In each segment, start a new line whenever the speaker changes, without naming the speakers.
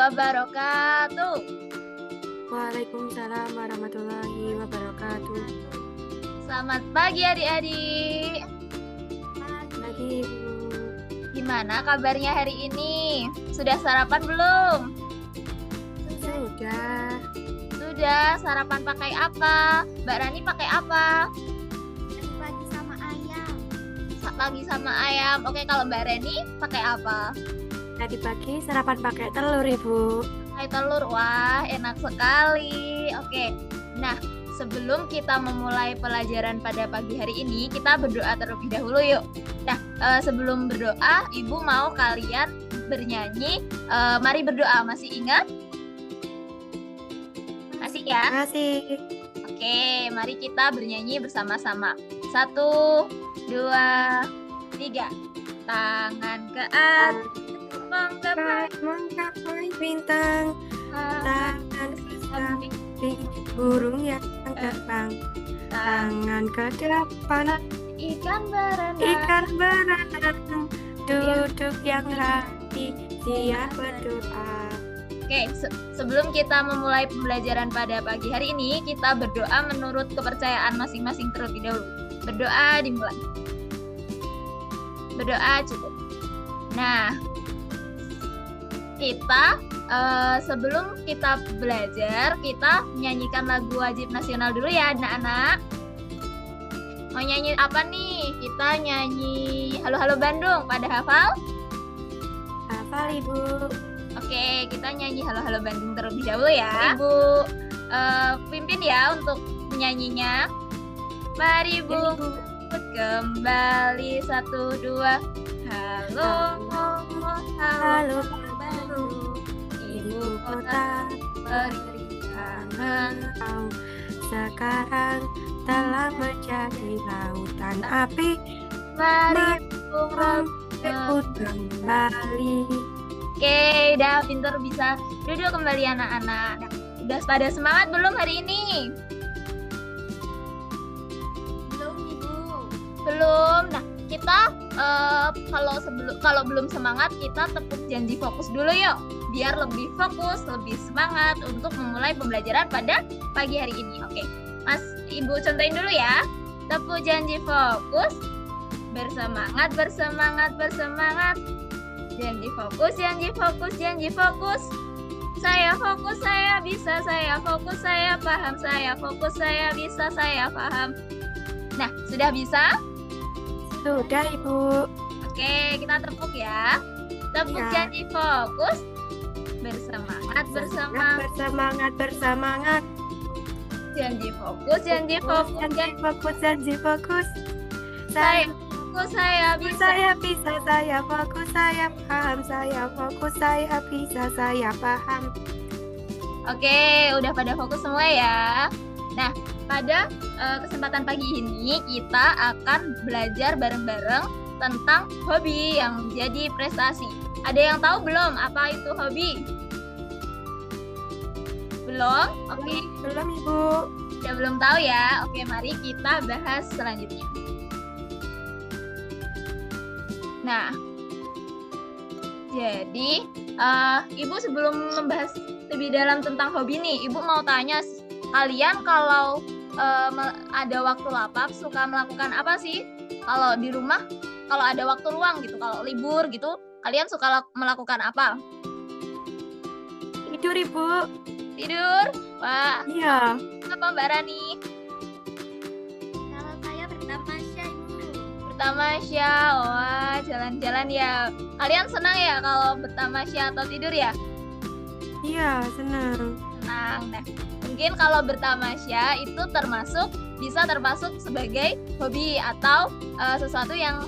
wabarakatuh.
Waalaikumsalam warahmatullahi wabarakatuh.
Selamat pagi adik-adik.
Pagi Ibu.
Gimana kabarnya hari ini? Sudah sarapan belum?
Sudah.
Sudah, sarapan pakai apa? Mbak Rani pakai apa?
Pagi sama ayam.
Pagi sama ayam. Oke, kalau Mbak Reni pakai apa?
Tadi pagi sarapan pakai telur Ibu.
Pakai telur. Wah, enak sekali. Oke. Nah, sebelum kita memulai pelajaran pada pagi hari ini, kita berdoa terlebih dahulu yuk. Nah, sebelum berdoa, Ibu mau kalian bernyanyi. Mari berdoa. Masih ingat? Masih ya?
Masih.
Oke, mari kita bernyanyi bersama-sama. 1, 2, 3. Tangan ke atas,
Menggapai bintang, tangan ke samping, burung yang terbang, tangan ke depan,
ikan berenang.
ikan berenang, duduk yang rapi, siap berdoa.
Oke, sebelum kita memulai pembelajaran pada pagi hari ini, kita berdoa menurut kepercayaan masing-masing terlebih dahulu. Berdoa dimulai. Berdoa cukup. Nah, kita sebelum kita belajar, kita menyanyikan lagu wajib nasional dulu ya anak-anak. Mau nyanyi apa nih? Kita nyanyi Halo Halo Bandung. Pada hafal?
Hafal Ibu.
Oke, kita nyanyi Halo Halo Bandung terlebih dahulu ya. Ibu pimpin ya untuk menyanyinya. Mari Bu, kembali 1, 2. Halo,
Halo
Bandung,
Ibu kota
perikanan.
Sekarang telah menjadi lautan api.
Mari
Ikut kembali.
Oke, udah pintar, bisa duduk kembali anak-anak. Nah, udah pada semangat belum hari ini?
Belum Ibu.
Belum. Nah, kita kalau belum semangat, kita tepuk janji fokus dulu yuk, biar lebih fokus, lebih semangat untuk memulai pembelajaran pada pagi hari ini. Oke, Mas, Ibu contohin dulu ya. Tepuk janji fokus, bersemangat, bersemangat, bersemangat. Janji fokus, janji fokus, janji fokus. Saya fokus, saya bisa, saya fokus, saya paham, saya fokus, saya bisa, saya paham. Nah, sudah bisa?
Sudah Ibu.
Oke, kita tepuk ya. Tepuk
Ya.
janji fokus. Bersemangat, bersemangat.
Bersemangat, bersemangat.
Janji fokus, janji fokus,
Janji fokus, janji fokus.
Saya fokus, saya bisa.
Saya bisa, saya fokus, saya paham, saya fokus, saya bisa, saya paham.
Oke, udah pada fokus semua ya. Nah, pada kesempatan pagi ini kita akan belajar bareng-bareng tentang hobi yang menjadi prestasi. Ada yang tahu belum apa itu hobi? Belum? Oke,
Belum Ibu.
udah belum tahu ya. Oke, mari kita bahas selanjutnya. Nah, jadi Ibu sebelum membahas lebih dalam tentang hobi nih, Ibu mau tanya kalian kalau ada waktu lapang suka melakukan apa sih? Kalau di rumah, kalau ada waktu luang gitu, kalau libur gitu, kalian suka melakukan apa?
Tidur Ibu.
Tidur? Wah,
Iya.
apa Mbak Rani?
Kalau saya bertamasya Ibu.
Bertamasya, wah jalan-jalan ya. Kalian senang ya kalau bertamasya atau tidur ya?
Iya, senang.
Senang. Nah, mungkin kalau bertamasya itu bisa termasuk sebagai hobi atau sesuatu yang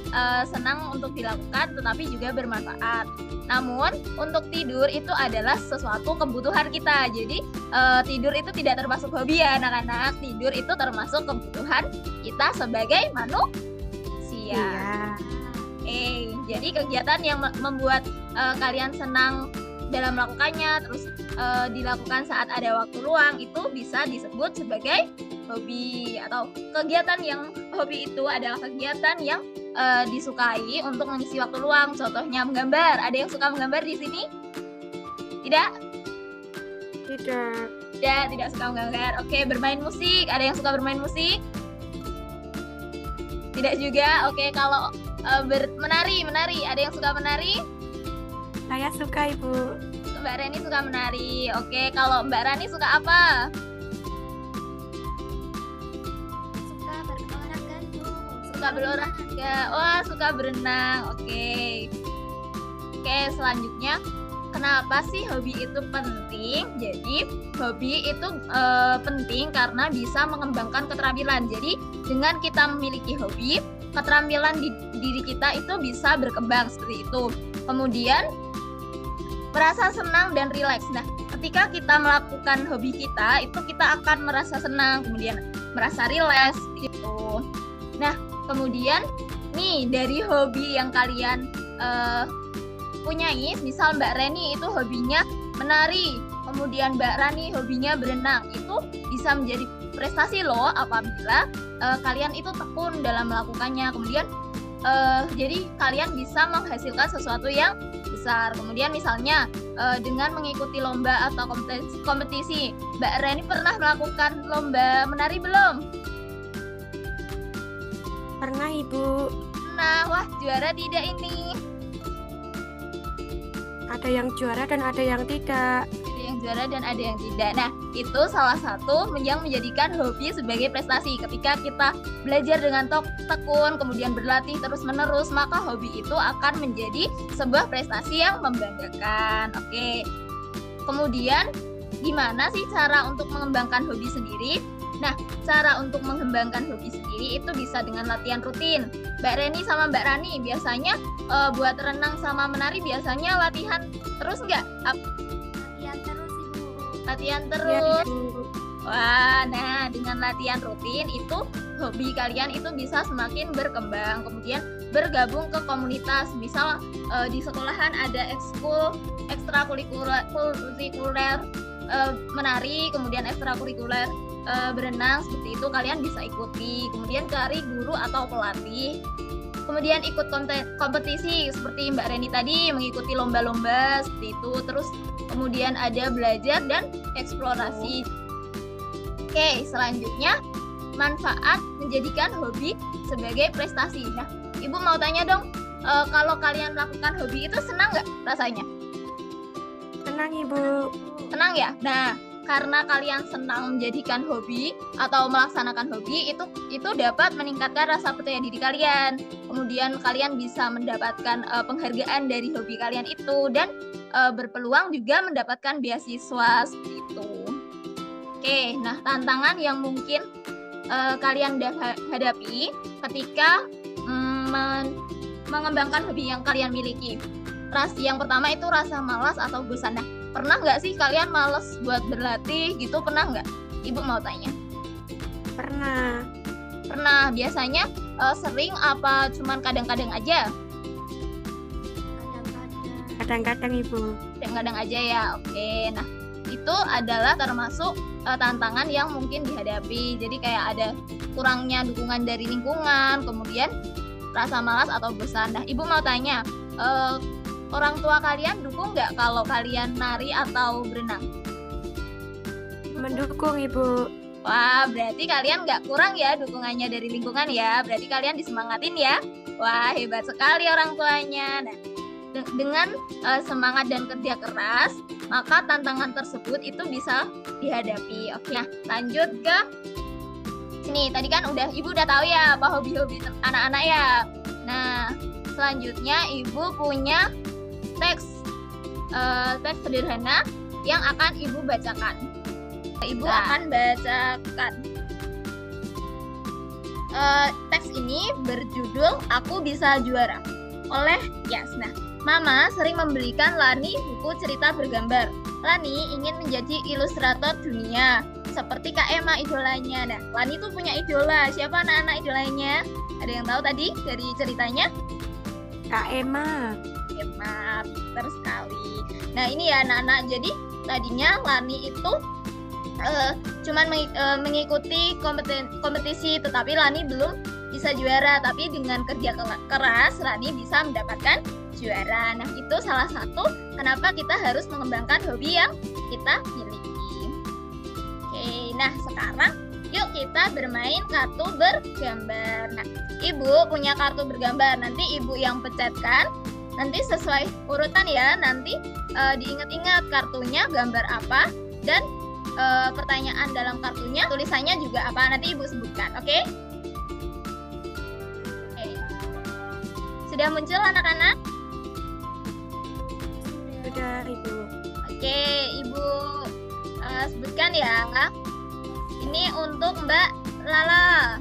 senang untuk dilakukan tetapi juga bermanfaat. Namun untuk tidur itu adalah sesuatu kebutuhan kita. Jadi tidur itu tidak termasuk hobi ya anak-anak. Tidur itu termasuk kebutuhan kita sebagai manusia.
Iya.
Jadi kegiatan yang membuat kalian senang dalam melakukannya, terus dilakukan saat ada waktu luang, itu bisa disebut sebagai hobi. Atau kegiatan yang hobi itu adalah kegiatan yang disukai untuk mengisi waktu luang. Contohnya menggambar. Ada yang suka menggambar di sini? Tidak? Tidak suka menggambar. Oke, bermain musik. Ada yang suka bermain musik? Tidak juga. Oke, kalau menari. Ada yang suka menari?
Saya suka Ibu.
Mbak Reni suka menari. Oke, kalau Mbak Rani suka apa?
Suka berolahraga, Bu.
Suka berolahraga. Wah, suka berenang. Oke, selanjutnya, kenapa sih hobi itu penting? Jadi, hobi itu penting karena bisa mengembangkan keterampilan. Jadi, dengan kita memiliki hobi, keterampilan di diri kita itu bisa berkembang seperti itu. Kemudian, merasa senang dan rileks. Nah, ketika kita melakukan hobi kita, itu kita akan merasa senang, kemudian merasa rileks gitu. Nah, kemudian nih dari hobi yang kalian punyai, misal Mbak Reni itu hobinya menari, kemudian Mbak Rani hobinya berenang, itu bisa menjadi prestasi loh apabila kalian itu tekun dalam melakukannya. Kemudian jadi kalian bisa menghasilkan sesuatu yang besar. Kemudian misalnya dengan mengikuti lomba atau kompetisi. Mbak Reni pernah melakukan lomba menari belum?
Pernah Ibu.
Nah, wah juara tidak ini?
Ada yang juara dan ada yang tidak.
Ada yang juara dan ada yang tidak. Nah, itu salah satu yang menjadikan hobi sebagai prestasi. Ketika kita belajar dengan tekun, kemudian berlatih terus-menerus, maka hobi itu akan menjadi sebuah prestasi yang membanggakan. Oke. Kemudian, gimana sih cara untuk mengembangkan hobi sendiri? Nah, cara untuk mengembangkan hobi sendiri itu bisa dengan latihan rutin. Mbak Reni sama Mbak Rani biasanya buat renang sama menari biasanya latihan terus nggak?
Latihan terus, Ibu.
Latihan
Ya,
terus.
Ibu.
Wah, nah dengan latihan rutin itu hobi kalian itu bisa semakin berkembang. Kemudian bergabung ke komunitas. Misal di sekolahan ada ekstrakurikuler menari, kemudian ekstrakurikuler berenang, seperti itu kalian bisa ikuti. Kemudian cari guru atau pelatih. Kemudian ikut kompetisi seperti Mbak Reni tadi, mengikuti lomba-lomba seperti itu. Terus kemudian ada belajar dan eksplorasi. Oke, selanjutnya manfaat menjadikan hobi sebagai prestasi. Nah, Ibu mau tanya dong, kalau kalian melakukan hobi itu senang nggak rasanya?
Tenang Ibu.
Senang ya? Nah, karena kalian senang menjadikan hobi atau melaksanakan hobi itu dapat meningkatkan rasa percaya diri kalian. Kemudian kalian bisa mendapatkan penghargaan dari hobi kalian itu dan berpeluang juga mendapatkan beasiswa seperti itu. Oke, nah tantangan yang mungkin kalian hadapi ketika mengembangkan hobi yang kalian miliki. Yang pertama itu rasa malas atau bosan. Nah, pernah nggak sih kalian malas buat berlatih gitu? Pernah nggak? Ibu mau tanya.
Pernah.
Pernah. Biasanya sering apa cuman kadang-kadang aja?
Kadang-kadang Ibu.
Kadang-kadang aja ya. Oke. Nah, itu adalah termasuk tantangan yang mungkin dihadapi. Jadi kayak ada kurangnya dukungan dari lingkungan, kemudian rasa malas atau bosan. Nah, Ibu mau tanya, orang tua kalian dukung nggak kalau kalian nari atau berenang?
Mendukung Ibu.
Wah, berarti kalian nggak kurang ya dukungannya dari lingkungan ya. Berarti kalian disemangatin ya. Wah, hebat sekali orang tuanya. Nah, dengan semangat dan kerja keras, maka tantangan tersebut itu bisa dihadapi. Oke, nah lanjut ke sini. Tadi kan Ibu udah tahu ya apa hobi-hobi anak-anak ya. Nah, selanjutnya Ibu punya teks sederhana yang akan Ibu bacakan. Ibu akan bacakan. Teks ini berjudul Aku Bisa Juara oleh Yas. Nah, Mama sering membelikan Lani buku cerita bergambar. Lani ingin menjadi ilustrator dunia seperti Kak Emma idolanya. Nah, Lani tuh punya idola. Siapa anak-anak idolanya? Ada yang tahu tadi dari ceritanya?
Kak Emma.
Emma, pintar sekali. Nah, ini ya anak-anak. Jadi tadinya Lani itu cuman mengikuti kompetisi, tetapi Lani belum bisa juara. Tapi dengan kerja keras, Lani bisa mendapatkan juara. Nah, itu salah satu kenapa kita harus mengembangkan hobi yang kita miliki. Nah sekarang yuk kita bermain kartu bergambar. Nah, Ibu punya kartu bergambar. Nanti Ibu yang pencetkan. Nanti sesuai urutan ya. Nanti diingat-ingat kartunya gambar apa dan pertanyaan dalam kartunya tulisannya juga apa. Nanti Ibu sebutkan, oke? Sudah muncul anak-anak?
Sudah, Ibu.
Oke, Ibu sebutkan ya. Ini untuk Mbak Lala.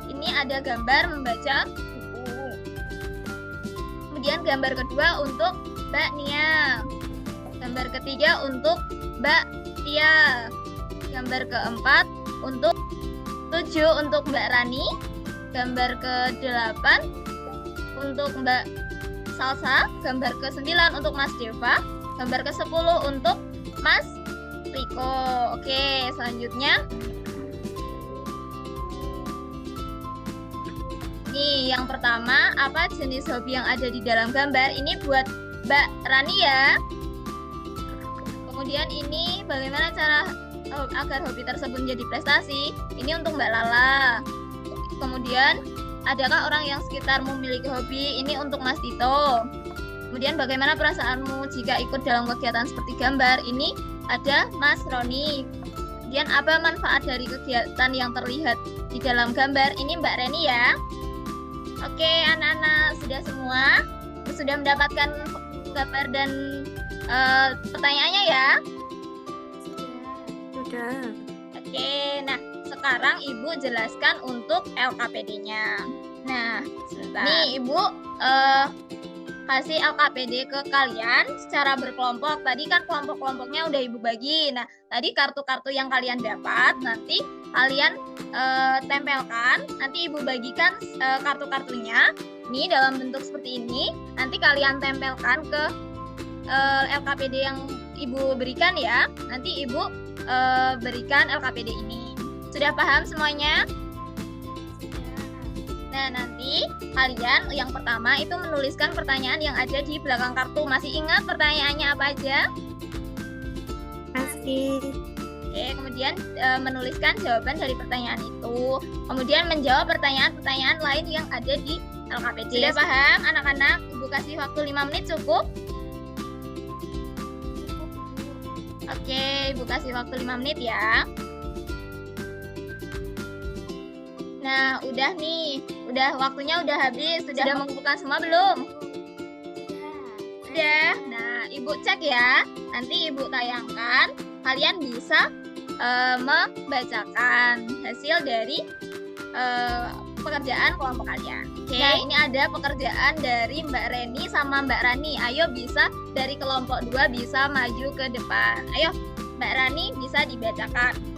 Ini ada gambar membaca buku. Kemudian gambar kedua untuk Mbak Nia. Gambar ketiga untuk Mbak Tia. Gambar keempat untuk 7 untuk Mbak Rani. Gambar ke-8 untuk Mbak Salsa. Gambar ke-9 untuk Mas Deva. Gambar ke-10 untuk Mas Riko. Oke, selanjutnya nih yang pertama, apa jenis hobi yang ada di dalam gambar? Ini buat Mbak Rani ya. Kemudian ini bagaimana cara agar hobi tersebut menjadi prestasi? Ini untuk Mbak Lala. Kemudian adakah orang yang sekitarmu memiliki hobi? Ini untuk Mas Tito. Kemudian bagaimana perasaanmu jika ikut dalam kegiatan seperti gambar? Ini ada Mas Roni. Kemudian apa manfaat dari kegiatan yang terlihat di dalam gambar? Ini Mbak Reni ya. Oke, anak-anak sudah semua? Sudah mendapatkan gambar dan pertanyaannya ya?
Sudah.
Oke, nah sekarang Ibu jelaskan untuk LKPD-nya. Nah, nih Ibu kasih LKPD ke kalian secara berkelompok. Tadi kan kelompok-kelompoknya udah Ibu bagi. Nah, tadi kartu-kartu yang kalian dapat nanti kalian tempelkan. Nanti Ibu bagikan kartu-kartunya. Ini dalam bentuk seperti ini. Nanti kalian tempelkan ke LKPD yang Ibu berikan ya. Nanti Ibu berikan LKPD ini. Sudah paham semuanya? Nah, nanti kalian yang pertama itu menuliskan pertanyaan yang ada di belakang kartu. Masih ingat pertanyaannya apa aja?
Masih.
Oke, kemudian menuliskan jawaban dari pertanyaan itu. Kemudian menjawab pertanyaan-pertanyaan lain yang ada di LKPD. Sudah paham anak-anak? Ibu kasih waktu 5 menit cukup? Oke, Ibu kasih waktu 5 menit ya. Nah, udah nih. Waktunya udah habis. Sudah mengumpulkan semua belum? Sudah. Nah, Ibu cek ya. Nanti Ibu tayangkan. Kalian bisa membacakan hasil dari pekerjaan kelompok kalian. Oke, ini ada pekerjaan dari Mbak Reni sama Mbak Rani. Ayo bisa dari kelompok 2 bisa maju ke depan. Ayo, Mbak Rani bisa dibacakan.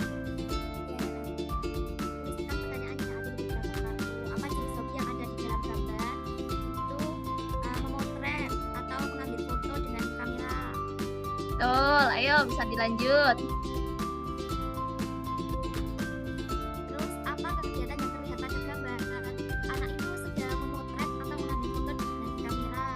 Betul, ayo bisa dilanjut.
Terus apa kegiatan yang terlihat pada gambar? Anak itu sedang memotret atau mengambil foto dengan kamera.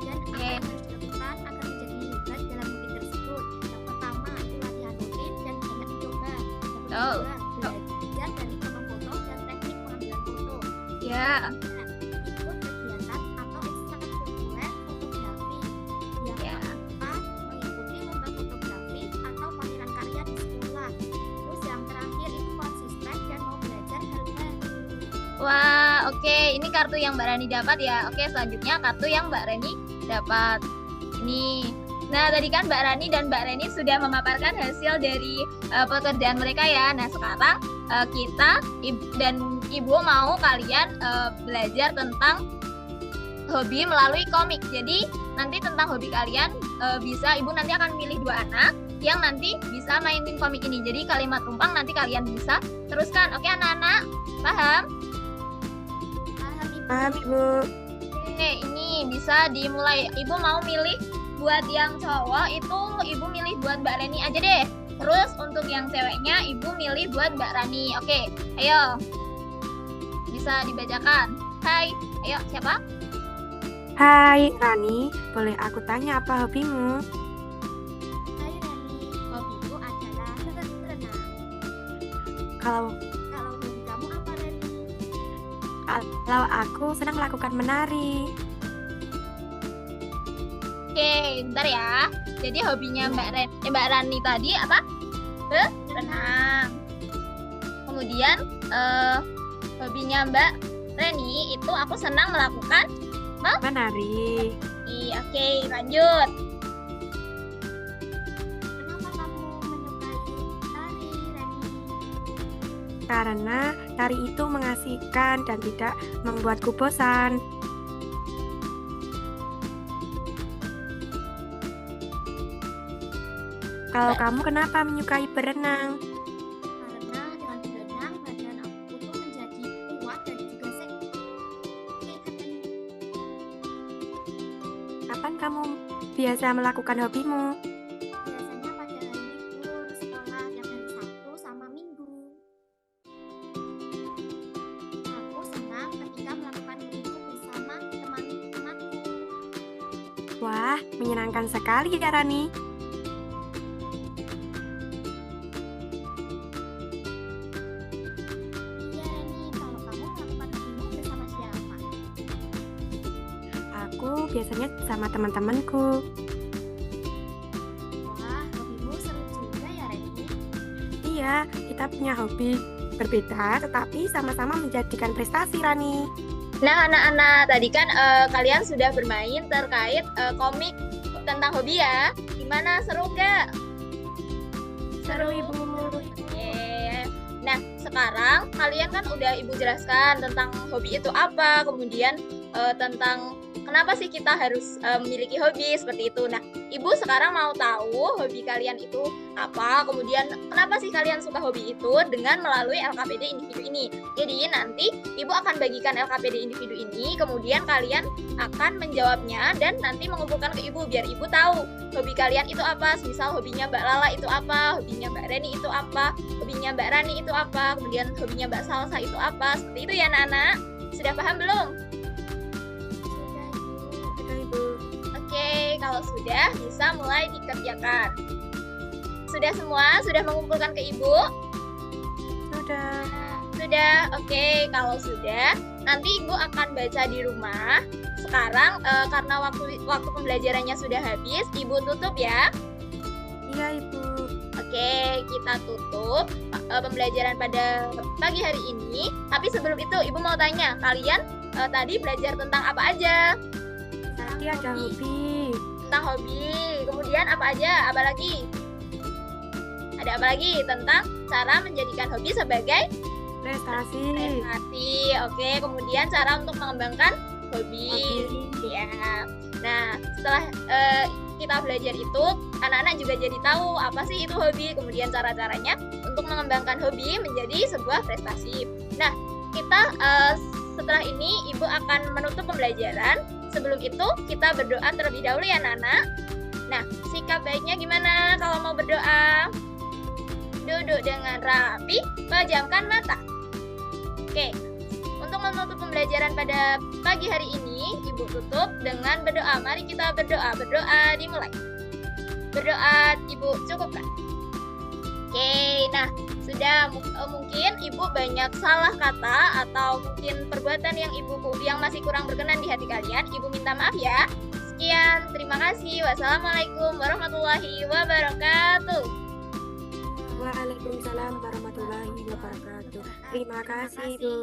Dan apa yang harus dilakukan agar menjadi hebat dalam hobi tersebut? Yang pertama itu latihan rutin dan banyak mencoba. Yang kedua belajar dari potong foto dan teknik pengambilan foto.
Ya.
Ikut kegiatan atau ekstrakurikuler fotografi. Yang keempat mengikuti lomba fotografi atau pameran karya di sekolah. Terus yang terakhir itu konsisten dan mau belajar hal baru.
Wah, oke. Ini kartu yang Mbak Rani dapat ya. Oke, selanjutnya kartu yang Mbak Reni dapat. Ini. Nah, tadi kan Mbak Rani dan Mbak Reni sudah memaparkan hasil dari pekerjaan mereka ya. Nah, sekarang kita dan Ibu mau kalian belajar tentang hobi melalui komik. Jadi, nanti tentang hobi kalian bisa Ibu nanti akan milih 2 anak yang nanti bisa mainin komik ini. Jadi, kalimat tumpang nanti kalian bisa teruskan. Oke, anak-anak? Paham?
Paham, Ibu.
Oke, ini bisa dimulai. Ibu mau milih buat yang cowok itu Ibu milih buat Mbak Reni aja deh. Terus untuk yang ceweknya Ibu milih buat Mbak Rani. Oke, ayo. Bisa dibacakan. Hai, ayo siapa?
Hai, Rani. Boleh aku tanya apa hobimu?
Hai Rani, hobiku adalah berenang.
Kalau
Kalau hobi kamu apa, Reni?
kalau aku senang melakukan menari.
Oke, bentar ya. Jadi hobinya Mbak Rani tadi apa? Berenang. Kemudian hobinya Mbak Reni itu aku senang melakukan.
Menari.
Oke, lanjut.
Kenapa kamu menyukai tari, Reni?
Karena tari itu mengasihkan dan tidak membuatku bosan. Kalau kamu kenapa menyukai berenang?
Karena dengan berenang badan aku tuh menjadi kuat dan juga sehat. Reni.
Kapan kamu biasa melakukan hobimu?
Biasanya pada hari libur sekolah yang hari Sabtu sama Minggu. Aku senang ketika melakukan itu bersama teman-temanku.
Wah, menyenangkan sekali ya Rani.
Iya, Reni, kalau kamu melakukan hobimu bersama siapa?
Aku biasanya sama teman-temanku.
Wah, hobimu seru juga ya, Reni.
Iya, kita punya hobi berbeda tetapi sama-sama menjadikan prestasi, Rani.
Nah, anak-anak, tadi kan kalian sudah bermain terkait komik tentang hobi ya. Gimana, seru nggak?
Seru, Ibu.
Oke. Nah, sekarang kalian kan udah Ibu jelaskan tentang hobi itu apa, kemudian tentang kenapa sih kita harus memiliki hobi seperti itu. Nah, Ibu sekarang mau tahu hobi kalian itu apa, kemudian kenapa sih kalian suka hobi itu dengan melalui LKPD individu ini. Jadi nanti Ibu akan bagikan LKPD individu ini, kemudian kalian akan menjawabnya dan nanti mengumpulkan ke Ibu biar Ibu tahu hobi kalian itu apa. Misal hobinya Mbak Lala itu apa, hobinya Mbak Reni itu apa, hobinya Mbak Rani itu apa, kemudian hobinya Mbak Salsa itu apa. Seperti itu ya anak-anak. Sudah paham belum?
Sudah, Ibu.
Sudah, Ibu.
Oke, kalau sudah bisa mulai dikerjakan. Sudah semua? Sudah mengumpulkan ke Ibu?
Sudah.
Sudah, oke. Kalau sudah, nanti Ibu akan baca di rumah. Sekarang karena waktu pembelajarannya sudah habis, Ibu tutup ya.
Iya, Ibu.
Oke, kita tutup pembelajaran pada pagi hari ini. Tapi sebelum itu, Ibu mau tanya, kalian tadi belajar tentang apa aja?
Tadi ada hobi.
Tentang hobi. Kemudian apa aja? Apa lagi? Ada apa lagi? Tentang cara menjadikan hobi sebagai
Prestasi.
prestasi. Oke, kemudian cara untuk mengembangkan hobi. Ya. Nah, setelah kita belajar itu, anak-anak juga jadi tahu apa sih itu hobi, kemudian cara-caranya untuk mengembangkan hobi menjadi sebuah prestasi. Nah, kita setelah ini Ibu akan menutup pembelajaran. Sebelum itu, kita berdoa terlebih dahulu ya, anak-anak. Nah, sikap baiknya gimana kalau mau berdoa? Duduk dengan rapi, pejamkan mata. Oke, untuk menutup pembelajaran pada pagi hari ini, Ibu tutup dengan berdoa. Mari kita berdoa. Berdoa dimulai. Berdoa Ibu cukupkan. Oke, nah sudah mungkin Ibu banyak salah kata atau mungkin perbuatan yang masih kurang berkenan di hati kalian. Ibu minta maaf ya. Sekian, terima kasih. Wassalamualaikum warahmatullahi wabarakatuh.
Waalaikumsalam warahmatullahi wabarakatuh. Terima kasih, Bu.